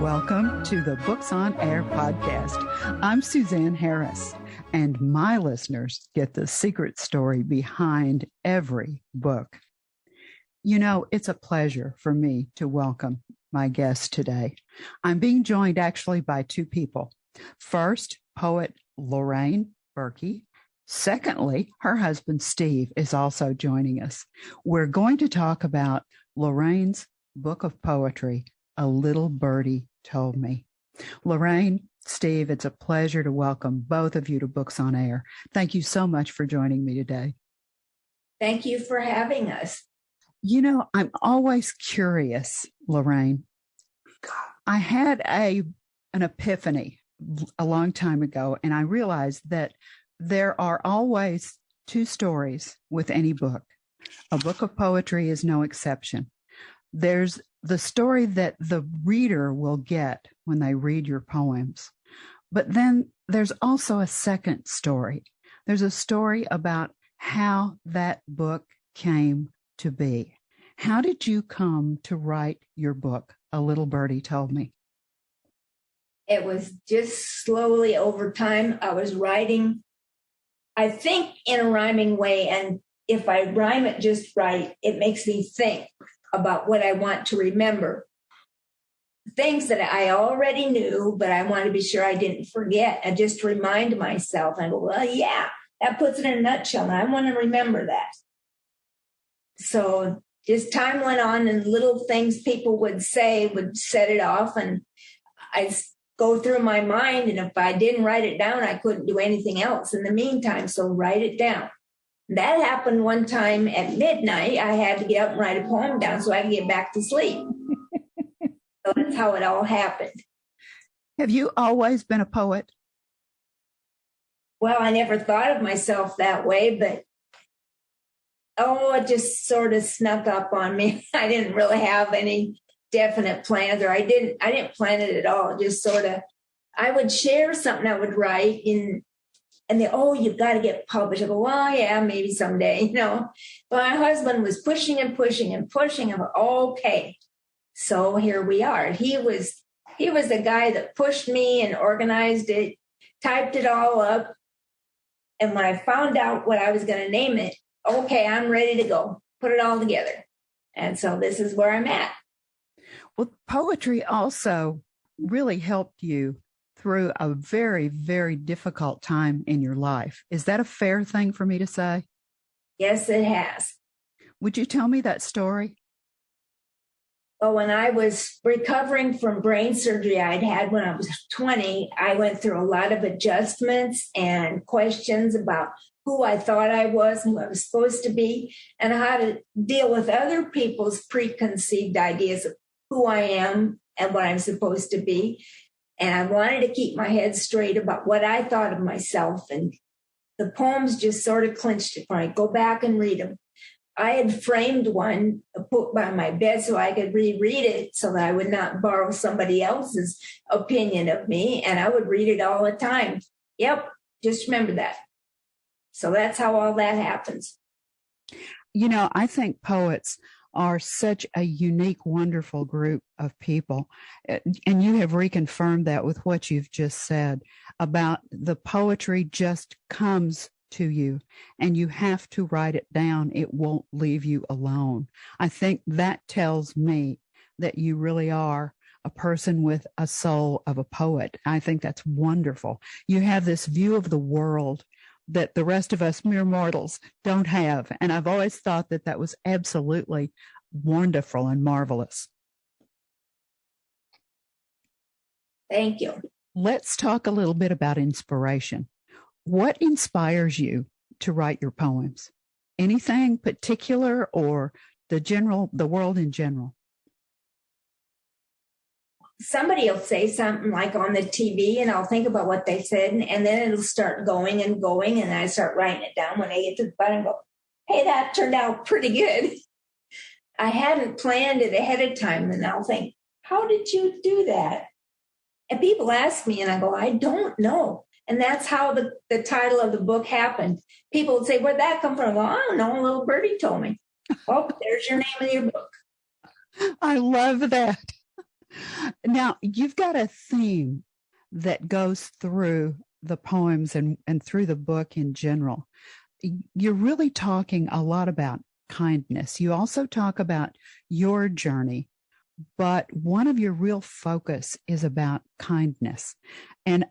Welcome to the Books on Air podcast. I'm Suzanne Harris, and my listeners get the secret story behind every book. You know, it's a pleasure for me to welcome my guest today. I'm being joined actually by two people. First, poet Lorraine Burkey. Secondly, her husband Steve is also joining us. We're going to talk about Lorraine's book of poetry, A Little Birdie Told Me. Lorraine, Steve, it's a pleasure to welcome both of you to Books on Air. Thank you so much for joining me today. Thank you for having us. You know, I'm always curious, Lorraine. I had an epiphany a long time ago, and I realized that there are always two stories with any book. A book of poetry is no exception. There's the story that the reader will get when they read your poems. But then there's also a second story. There's a story about how that book came to be. How did you come to write your book, A Little Birdie Told Me? It was just slowly over time. I was writing, I think, in a rhyming way. And if I rhyme it just right, it makes me think about what I want to remember. Things that I already knew, but I want to be sure I didn't forget. I just remind myself and go, well, yeah, that puts it in a nutshell. And I want to remember that. So just time went on, and little things people would say would set it off. And I go through my mind, and if I didn't write it down, I couldn't do anything else in the meantime. So write it down. That happened one time at midnight. I had to get up and write a poem down so I could get back to sleep. So that's how it all happened. Have you always been a poet? Well, I never thought of myself that way, but it just sort of snuck up on me. I didn't really have any definite plans, or I didn't plan it at all. Just sort of, I would share something I would write and they, you've got to get published. I go, well, yeah, maybe someday, But my husband was pushing and pushing and pushing. I'm like, okay. So here we are. He was the guy that pushed me and organized it, typed it all up. And when I found out what I was going to name it, okay, I'm ready to go. Put it all together. And so this is where I'm at. Well, poetry also really helped you through a very, very difficult time in your life. Is that a fair thing for me to say? Yes, it has. Would you tell me that story? Well, when I was recovering from brain surgery I'd had when I was 20, I went through a lot of adjustments and questions about who I thought I was and who I was supposed to be, and how to deal with other people's preconceived ideas of who I am and what I'm supposed to be. And I wanted to keep my head straight about what I thought of myself. And the poems just sort of clinched it for me. Go back and read them. I had framed one put by my bed so I could reread it so that I would not borrow somebody else's opinion of me. And I would read it all the time. Yep, just remember that. So that's how all that happens. You know, I think poets are such a unique, wonderful group of people. And you have reconfirmed that with what you've just said about the poetry just comes to you and you have to write it down. It won't leave you alone. I think that tells me that you really are a person with a soul of a poet. I think that's wonderful. You have this view of the world that the rest of us mere mortals don't have. And I've always thought that that was absolutely wonderful and marvelous. Thank you. Let's talk a little bit about inspiration. What inspires you to write your poems? Anything particular or the world in general? Somebody will say something like on the TV and I'll think about what they said and then it'll start going and going and I start writing it down when I get to the bottom and go, hey, that turned out pretty good. I hadn't planned it ahead of time and I'll think, how did you do that? And people ask me and I go, I don't know. And that's how the title of the book happened. People would say, where'd that come from? Well, I don't know. A little birdie told me. Oh, there's your name of your book. I love that. Now, you've got a theme that goes through the poems and through the book in general. You're really talking a lot about kindness. You also talk about your journey, but one of your real focus is about kindness. And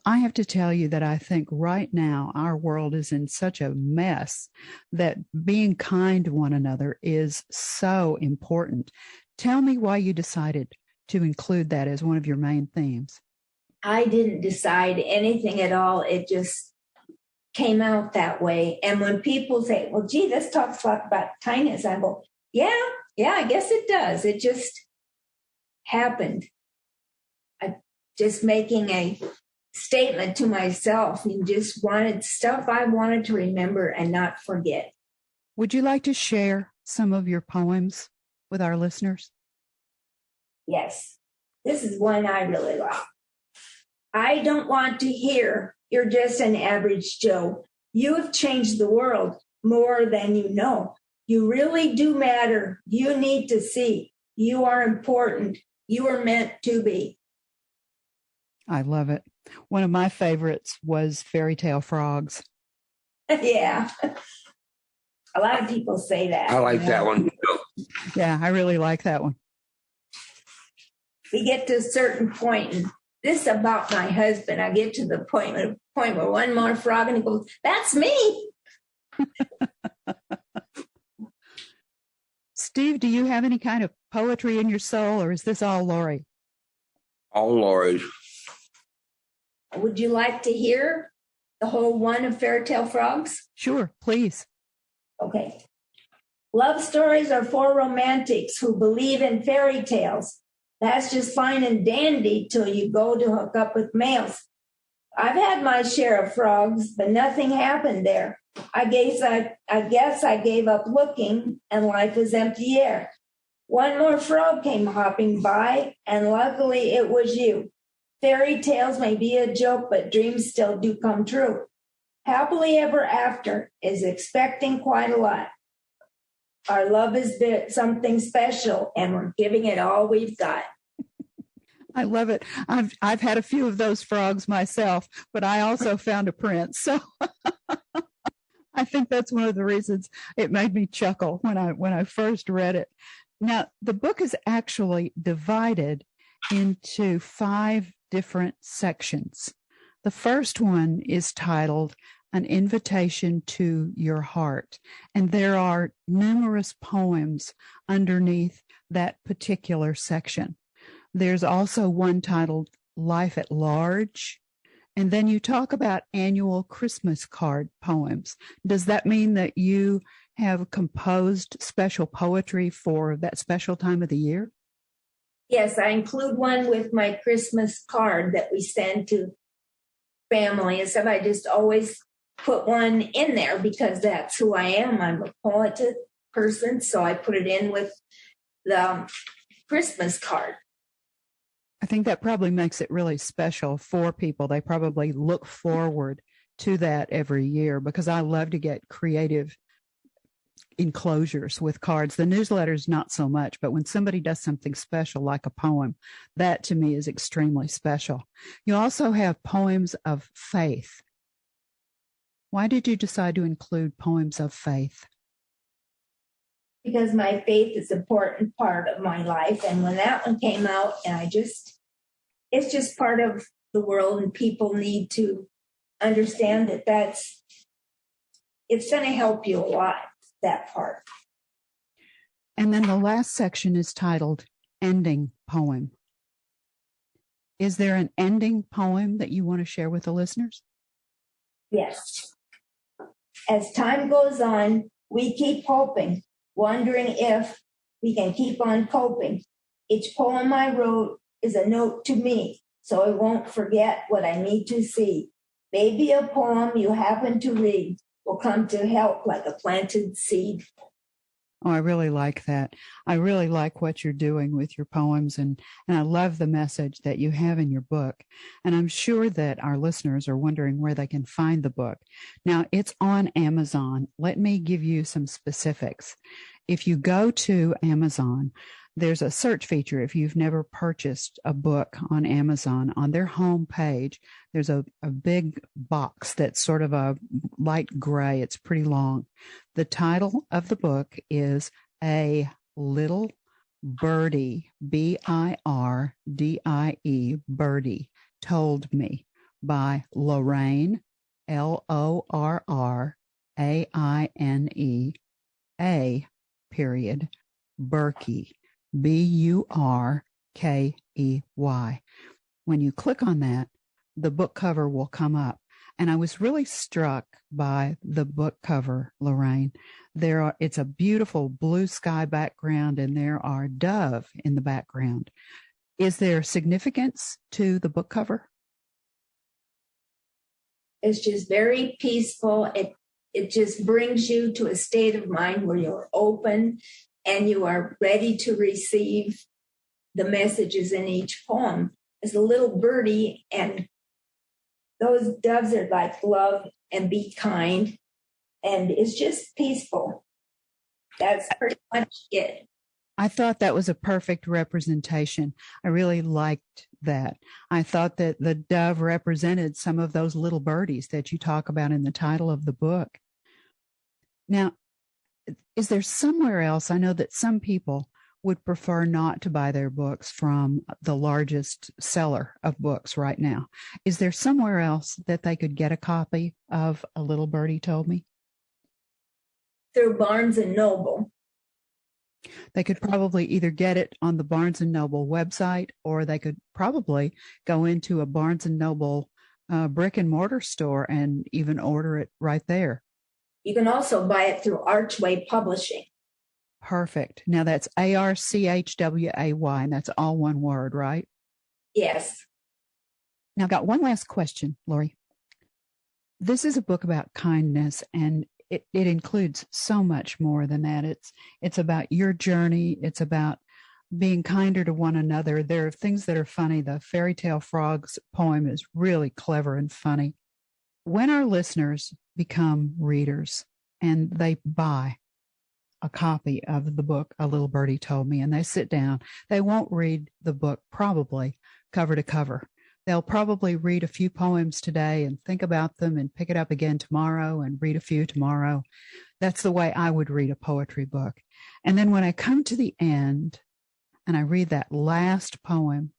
I have to tell you that I think right now our world is in such a mess that being kind to one another is so important. Tell me why you decided to include that as one of your main themes. I didn't decide anything at all. It just came out that way. And when people say, well, gee, this talks a lot about kindness, I go, yeah, I guess it does. It just happened. I just making a statement to myself and just wanted stuff I wanted to remember and not forget. Would you like to share some of your poems with our listeners? Yes. This is one I really like. I don't want to hear you're just an average Joe. You have changed the world more than you know. You really do matter. You need to see. You are important. You are meant to be. I love it. One of my favorites was Fairy Tale Frogs. Yeah. A lot of people say that. I like that one. Yeah, I really like that one. We get to a certain point, and this is about my husband. I get to the point where one more frog, and he goes, that's me. Steve, do you have any kind of poetry in your soul, or is this all Lori? All Lori. Would you like to hear the whole one of Fairy Tale Frogs? Sure, please. Okay. Love stories are for romantics who believe in fairy tales. That's just fine and dandy till you go to hook up with males. I've had my share of frogs, but nothing happened there. I guess I gave up looking, and life is empty air. One more frog came hopping by, and luckily it was you. Fairy tales may be a joke, but dreams still do come true. Happily ever after is expecting quite a lot. Our love is something special, and we're giving it all we've got. I love it. I've had a few of those frogs myself, but I also found a prince. So I think that's one of the reasons it made me chuckle when I first read it. Now, the book is actually divided into 5 different sections. The first one is titled An Invitation to Your Heart, and there are numerous poems underneath that particular section. There's also one titled Life at Large, and then you talk about annual Christmas card poems. Does that mean that you have composed special poetry for that special time of the year? Yes, I include one with my Christmas card that we send to family and stuff. I just always put one in there because that's who I am. I'm a poetic person, so I put it in with the Christmas card. I think that probably makes it really special for people. They probably look forward to that every year because I love to get creative enclosures with cards. The newsletters, not so much, but when somebody does something special like a poem, that to me is extremely special. You also have poems of faith. Why did you decide to include poems of faith? Because my faith is an important part of my life. And when that one came out, and it's just part of the world, and people need to understand that it's going to help you a lot, that part. And then the last section is titled Ending Poem. Is there an ending poem that you want to share with the listeners? Yes. As time goes on, we keep hoping, wondering if we can keep on coping. Each poem I wrote is a note to me, so I won't forget what I need to see. Maybe a poem you happen to read will come to help like a planted seed. Oh, I really like that. I really like what you're doing with your poems, and I love the message that you have in your book. And I'm sure that our listeners are wondering where they can find the book. Now, it's on Amazon. Let me give you some specifics. If you go to Amazon, there's a search feature. If you've never purchased a book on Amazon, on their home page, there's a big box that's sort of a light gray. It's pretty long. The title of the book is A Little Birdie, Birdie, Birdie, Told Me, by Lorraine, Lorraine, Burkey, Burkey. When you click on that, the book cover will come up. And I was really struck by the book cover, Lorraine. It's a beautiful blue sky background, and there are dove in the background. Is there significance to the book cover? It's just very peaceful. It just brings you to a state of mind where you're open and you are ready to receive the messages in each poem. As a little birdie, and those doves are like love and be kind, and it's just peaceful. That's pretty much it. I thought that was a perfect representation. I really liked that. I thought that the dove represented some of those little birdies that you talk about in the title of the book. Now, is there somewhere else? I know that some people would prefer not to buy their books from the largest seller of books right now. Is there somewhere else that they could get a copy of A Little Birdie Told Me? Through Barnes and Noble. They could probably either get it on the Barnes & Noble website, or they could probably go into a Barnes & Noble brick and mortar store and even order it right there. You can also buy it through Archway Publishing. Perfect. Now that's ARCHWAY, and that's all one word, right? Yes. Now I've got one last question, Lori. This is a book about kindness, and it includes so much more than that. It's about your journey. It's about being kinder to one another. There are things that are funny. The Fairy Tale Frogs poem is really clever and funny. When our listeners become readers and they buy a copy of the book, A Little Birdie Told Me, and they sit down, they won't read the book probably cover to cover. They'll probably read a few poems today and think about them and pick it up again tomorrow and read a few tomorrow. That's the way I would read a poetry book. And then when I come to the end and I read that last poem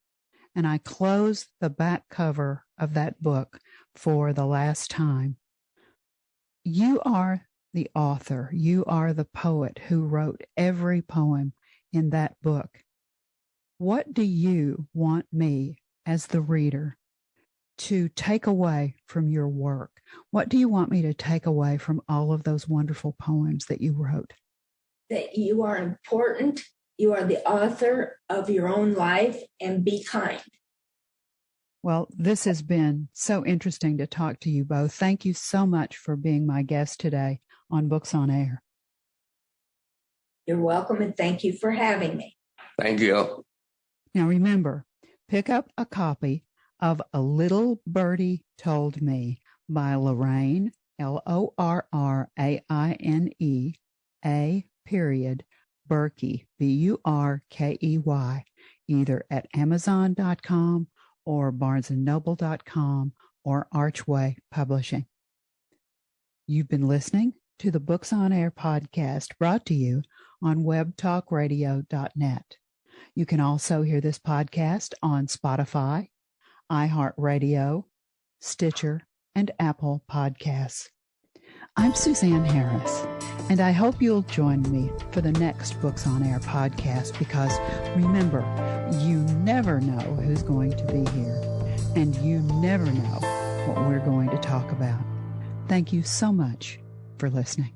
and I close the back cover of that book for the last time, you are the author. You are the poet who wrote every poem in that book. What do you want me, as the reader, to take away from your work? What do you want me to take away from all of those wonderful poems that you wrote? That you are important, you are the author of your own life, and be kind. Well, this has been so interesting to talk to you both. Thank you so much for being my guest today on Books on Air. You're welcome, and thank you for having me. Thank you. Now remember, pick up a copy of A Little Birdie Told Me by Lorraine, Lorraine, Burkey, Burkey, either at Amazon.com or BarnesandNoble.com or Archway Publishing. You've been listening to the Books on Air podcast, brought to you on webtalkradio.net. You can also hear this podcast on Spotify, iHeartRadio, Stitcher, and Apple Podcasts. I'm Suzanne Harris, and I hope you'll join me for the next Books on Air podcast, because remember, you never know who's going to be here, and you never know what we're going to talk about. Thank you so much for listening.